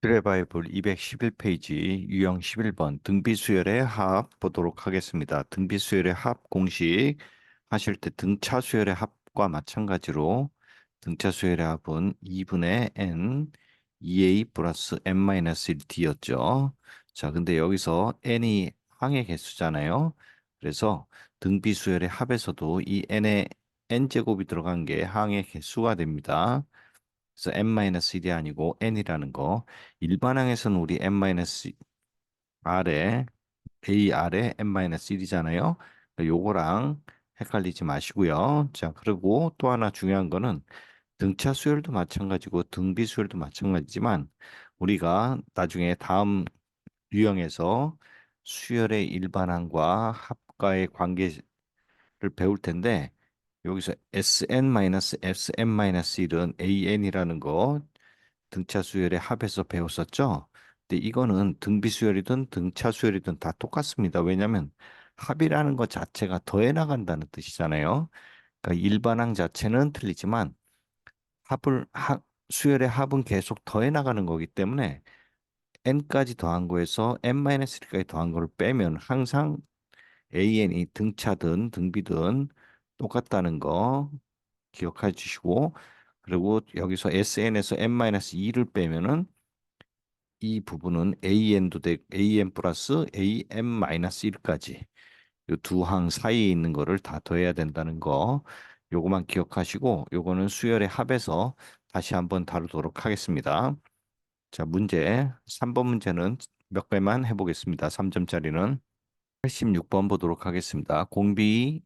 트레바이블 211페이지 유형 11번 등비수열의 합 보도록 하겠습니다. 등비수열의 합 공식 하실 때 등차수열의 합과 마찬가지로 등차수열의 합은 2분의 n 2a 플러스 n-1d였죠. 자, 근데 여기서 n이 항의 개수잖아요. 그래서 등비수열의 합에서도 이 n에 n제곱이 들어간 게 항의 개수가 됩니다. 그래서 n-1이 아니고 n이라는 거. 일반항에서는 우리 n-r에 ar에 n-1이잖아요. 요거랑 헷갈리지 마시고요. 자, 그리고 또 하나 중요한 거는 등차 수열도 마찬가지고 등비 수열도 마찬가지지만 우리가 나중에 다음 유형에서 수열의 일반항과 합과의 관계를 배울 텐데 여기서 Sn-Sm-1은 AN이라는 거 등차 수열의 합에서 배웠었죠. 근데 이거는 등비 수열이든 등차 수열이든 다 똑같습니다. 왜냐하면 합이라는 것 자체가 더해 나간다는 뜻이잖아요. 그러니까 일반항 자체는 틀리지만 수열의 합은 계속 더해 나가는 거기 때문에 n까지 더한 거에서 n-1까지 더한 거를 빼면 항상 an이 등차든 등비든 똑같다는 거 기억해 주시고, 그리고 여기서 sn에서 n-2를 빼면은 이 부분은 an 플러스 am-1까지 이 두 항 사이에 있는 거를 다 더해야 된다는 거, 요거만 기억하시고 요거는 수열의 합에서 다시 한번 다루도록 하겠습니다. 자, 문제 3번 문제는 몇 개만 해보겠습니다. 3점짜리는 86번 보도록 하겠습니다. 공비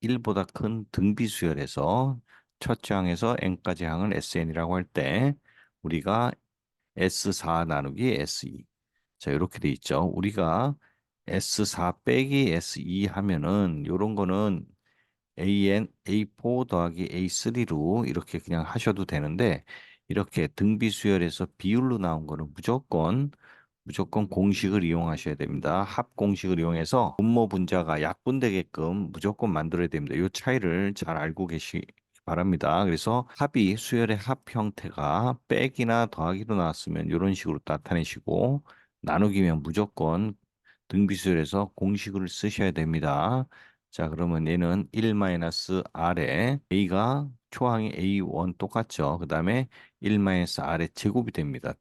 1보다 큰 등비 수열에서 첫째 항에서 n까지 항을 sn이라고 할 때 우리가 S4 나누기 S2. 자, 이렇게 돼 있죠. 우리가 S4 빼기 S2 하면은 요런 거는 A4 더하기 A3로 이렇게 그냥 하셔도 되는데 이렇게 등비수열에서 비율로 나온 거는 무조건 공식을 이용하셔야 됩니다. 합 공식을 이용해서 분모 분자가 약분되게끔 무조건 만들어야 됩니다. 이 차이를 잘 알고 계시기 바랍니다. 그래서 합이 수열의 합 형태가 빼기나 더하기로 나왔으면 이런 식으로 나타내시고 나누기면 무조건 등비수열에서 공식을 쓰셔야 됩니다. 자, 그러면 얘는 1-r에 a가 초항이 a1 똑같죠. 그 다음에 1-r의 제곱이 됩니다.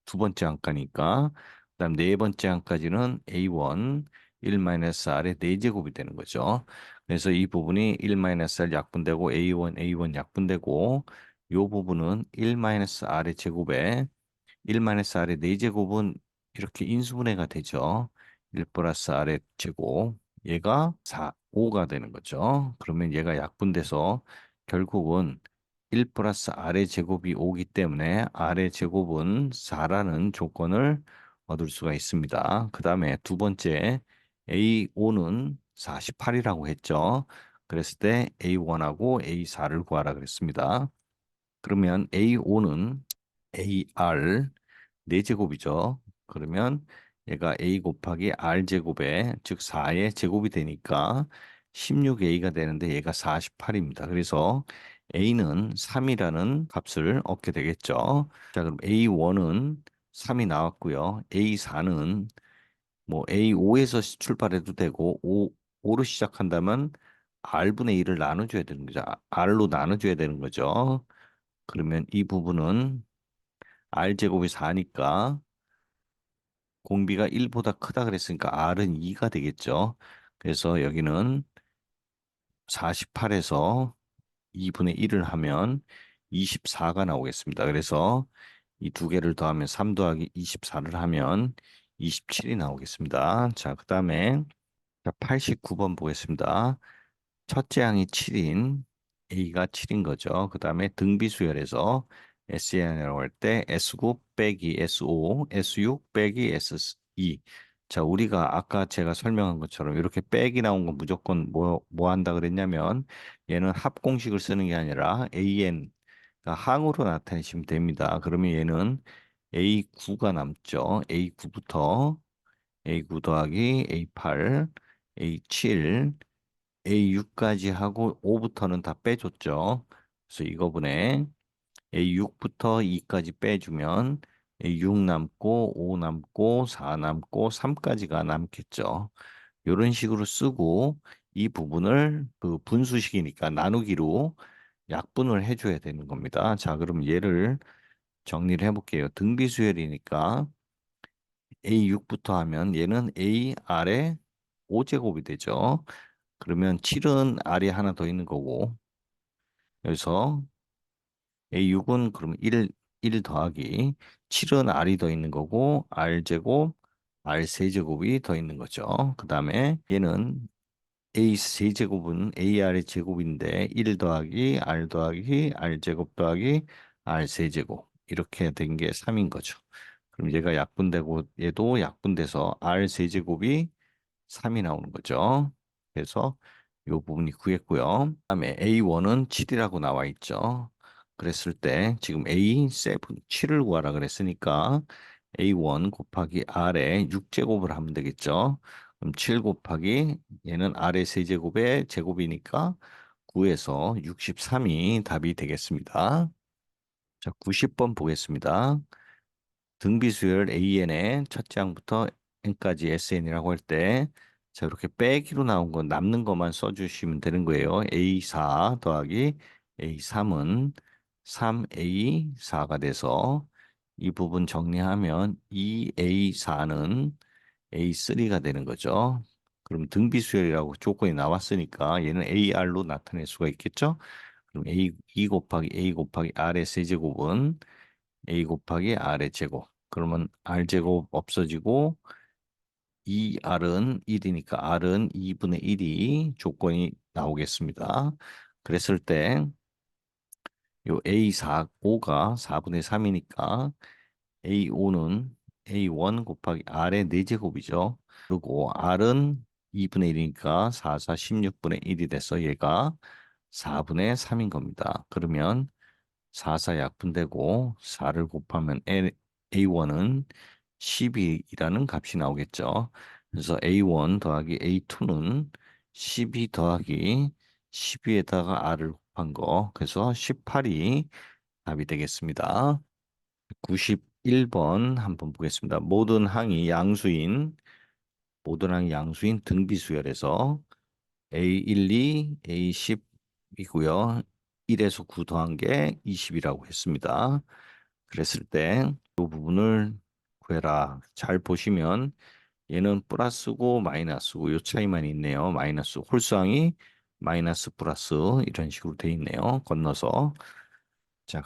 두 번째 항가니까. 그 다음 네 번째 항까지는 a1 1-r의 4제곱이 되는 거죠. 그래서 이 부분이 1-r 약분되고 a1 약분되고 요 부분은 1-r의 제곱에 1-r의 4제곱은 이렇게 인수분해가 되죠. 1 플러스 r의 제곱. 얘가 5가 되는 거죠. 그러면 얘가 약분돼서 결국은 1 플러스 r의 제곱이 5기 때문에 r의 제곱은 4라는 조건을 얻을 수가 있습니다. 그 다음에 두 번째 A5는 48이라고 했죠. 그랬을 때 A1하고 A4를 구하라 그랬습니다. 그러면 A5는 AR 4제곱이죠. 그러면 얘가 A 곱하기 R 제곱에 즉 4의 제곱이 되니까 16A가 되는데 얘가 48입니다. 그래서 A는 3이라는 값을 얻게 되겠죠. 자, 그럼 A1은 3이 나왔고요. A4는 뭐 A5에서 출발해도 되고 5로 시작한다면 R분의 1을 나눠줘야 되는 거죠. R로 나눠줘야 되는 거죠. 그러면 이 부분은 R제곱이 4니까 공비가 1보다 크다 그랬으니까 R은 2가 되겠죠. 그래서 여기는 48에서 2분의 1을 하면 24가 나오겠습니다. 그래서 이 두 개를 더하면 3 더하기 24를 하면 27이 나오겠습니다. 자, 그 다음에 89번 보겠습니다. 첫째 항이 7인 A가 7인 거죠. 그 다음에 등비수열에서 SN이라고 할 때 S9 빼기 S5, S6 빼기 S2. 자, 우리가 아까 제가 설명한 것처럼 이렇게 빼기 나온 건 무조건 뭐 한다 그랬냐면 얘는 합공식을 쓰는 게 아니라 AN, 그러니까 항으로 나타내시면 됩니다. 그러면 얘는 A9가 남죠. A9부터 A9 더하기 A8, A7, A6까지 하고 5부터는 다 빼줬죠. 그래서 이거분에 A6부터 2까지 빼주면 6 남고 5 남고 4 남고 3까지가 남겠죠. 이런 식으로 쓰고 이 부분을 그 분수식이니까 나누기로 약분을 해줘야 되는 겁니다. 자, 그럼 얘를 정리를 해볼게요. 등비수열이니까 A6부터 하면 얘는 A 아래 5제곱이 되죠. 그러면 7은 R이 하나 더 있는 거고 여기서 A6은 그럼 1 더하기 7은 R이 더 있는 거고 R제곱 R 세제곱이 더 있는 거죠. 그 다음에 얘는 A 세제곱은 AR의 제곱인데 1 더하기 R 더하기 R 제곱 더하기 R 세제곱 이렇게 된 게 3인 거죠. 그럼 얘가 약분되고 얘도 약분돼서 R 세제곱이 3이 나오는 거죠. 그래서 이 부분이 구했고요. 그다음에 A1은 7이라고 나와 있죠. 그랬을 때 지금 A7 7을 구하라 그랬으니까 A1 곱하기 R에 6제곱을 하면 되겠죠. 그럼 7 곱하기 얘는 R의 세제곱의 제곱이니까 9에서 63이 답이 되겠습니다. 자, 90번 보겠습니다. 등비수열 AN의 첫째 항부터 N까지 SN이라고 할 때, 자, 이렇게 빼기로 나온 건 남는 것만 써주시면 되는 거예요. A4 더하기 A3은 3A4가 돼서 이 부분 정리하면 2A4는 A3가 되는 거죠. 그럼 등비수열이라고 조건이 나왔으니까 얘는 AR로 나타낼 수가 있겠죠? 그럼 A2 곱하기 A 곱하기 R의 세제곱은 A 곱하기 R의 제곱. 그러면 R 제곱 없어지고 2R은 1이니까 R은 2분의 1이 조건이 나오겠습니다. 그랬을 때 요 A4, 5가 4분의 3이니까 A5는 A1 곱하기 R의 4제곱이죠. 그리고 R은 2분의 1이니까 4, 4, 16분의 1이 돼서 얘가 4분의 3인 겁니다. 그러면 4, 4 약분되고 4를 곱하면 A1은 12라는 값이 나오겠죠. 그래서 A1 더하기 A2는 12 더하기 12에다가 R을 곱한 거. 그래서 18이 답이 되겠습니다. 91번 한번 보겠습니다. 모든 항이 양수인 등비수열에서 A12, A10이고요. 1에서 9 더한 게 20이라고 했습니다. 그랬을 때 이 부분을 구해라. 잘 보시면 얘는 플러스고 마이너스고 요 차이만 있네요. 마이너스 홀수항이 마이너스 플러스 이런 식으로 돼 있네요. 건너서 자,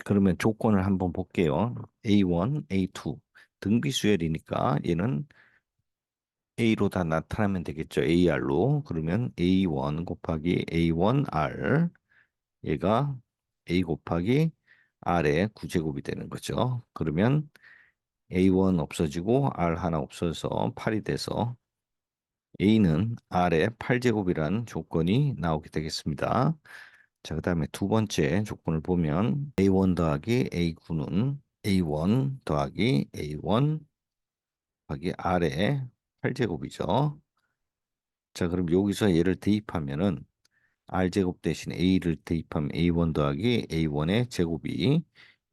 그러면 조건을 한번 볼게요. A1, A2 등비수열이니까 얘는 A로 다 나타나면 되겠죠. AR로. 그러면 A1 곱하기 A1R 얘가 A 곱하기 R의 9제곱이 되는 거죠. 그러면 A1 없어지고 R 하나 없어져서 8이 돼서 A는 R의 8제곱이라는 조건이 나오게 되겠습니다. 자, 그 다음에 두 번째 조건을 보면 A1 더하기 A9는 A1 더하기 A1 더하기 R의 8제곱이죠. 자, 그럼 여기서 얘를 대입하면은 R제곱 대신 A를 대입하면 A1 더하기 A1의 제곱이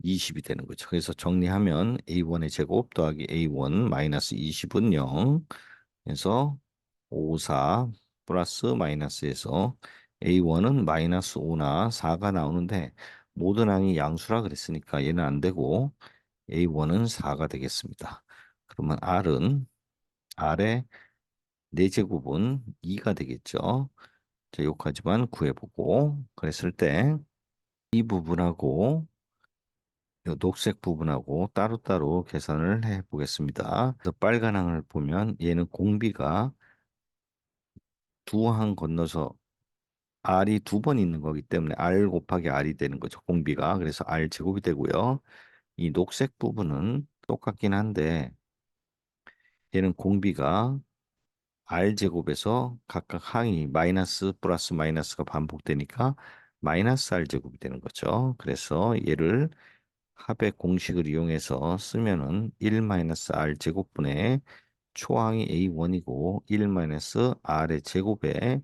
20이 되는 거죠. 그래서 정리하면 A1의 제곱 더하기 A1 마이너스 20은 0. 그래서 5, 4 플러스 마이너스에서 A1은 마이너스 5나 4가 나오는데 모든 항이 양수라 그랬으니까 얘는 안 되고 A1은 4가 되겠습니다. 그러면 R의 4제곱은 2가 되겠죠. 자, 요까지만 구해보고 그랬을 때 이 부분하고 요 녹색 부분하고 따로따로 계산을 해 보겠습니다. 그래서 빨간 항을 보면 얘는 공비가 두 항 건너서 R이 두 번 있는 거기 때문에 R 곱하기 R이 되는 거죠. 공비가. 그래서 R 제곱이 되고요. 이 녹색 부분은 똑같긴 한데 얘는 공비가 R제곱에서 각각 항이 마이너스 플러스 마이너스가 반복되니까 마이너스 R제곱이 되는 거죠. 그래서 얘를 합의 공식을 이용해서 쓰면은 1-R제곱분의 초항이 A1이고 1-R의 제곱에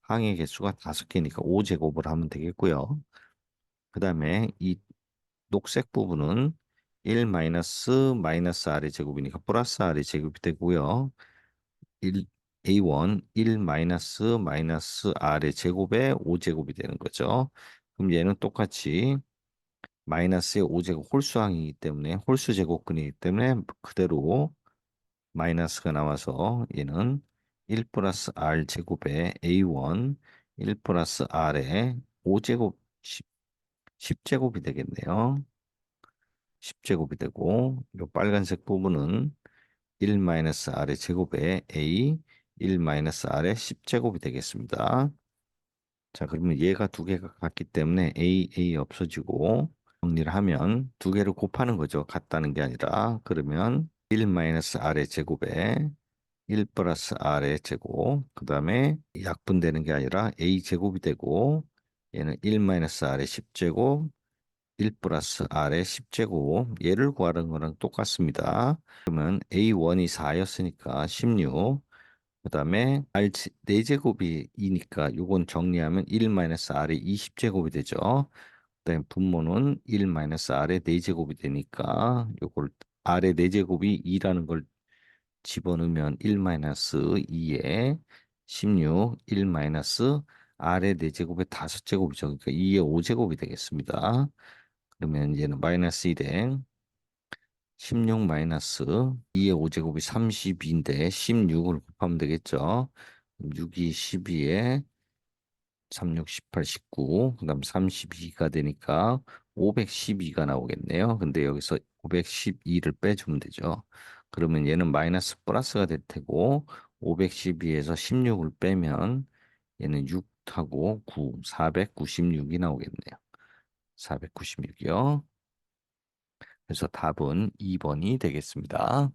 항의 개수가 5개니까 5제곱을 하면 되겠고요. 그 다음에 이 녹색 부분은 1 마이너스 R의 제곱이니까 플러스 R의 제곱이 되고요. 1, A1 1 마이너스 R의 제곱에 5제곱이 되는 거죠. 그럼 얘는 똑같이 마이너스의 5제곱 홀수항이기 때문에 홀수 제곱근이기 때문에 그대로 마이너스가 나와서 얘는 1 플러스 R 제곱에 A1 1 플러스 R에 5제곱 10제곱이 되겠네요. 10제곱이 되고 이 빨간색 부분은 1 마이너스 R의 제곱에 A 1 마이너스 R의 10제곱이 되겠습니다. 자, 그러면 얘가 두 개가 같기 때문에 A 없어지고 정리를 하면 두 개를 곱하는 거죠. 같다는 게 아니라 그러면 1 마이너스 R의 제곱에 1 플러스 R의 제곱 그 다음에 약분되는 게 아니라 A 제곱이 되고 얘는 1 마이너스 R의 10제곱 1 플러스 R의 10제곱 얘를 구하는 거랑 똑같습니다. 그러면 A1이 4였으니까 16 그다음에 R 4제곱이 2니까 요건 정리하면 1 마이너스 R의 20제곱이 되죠. 그다음에 분모는 1 마이너스 R의 4제곱이 되니까 요걸 R의 4제곱이 2라는 걸 집어넣으면 1 마이너스 2에 16, 1 마이너스 R의 4제곱의 5제곱이죠. 그러니까 2의 5제곱이 되겠습니다. 그러면 얘는 마이너스 1에 16 마이너스 2의 5제곱이 32인데 16을 곱하면 되겠죠. 6이 12에 36, 18, 19, 그다음 32가 되니까 512가 나오겠네요. 근데 여기서 512를 빼주면 되죠. 그러면 얘는 마이너스 플러스가 될 테고 512에서 16을 빼면 얘는 6하고 9, 496이 나오겠네요. 496이요. 그래서 답은 2번이 되겠습니다.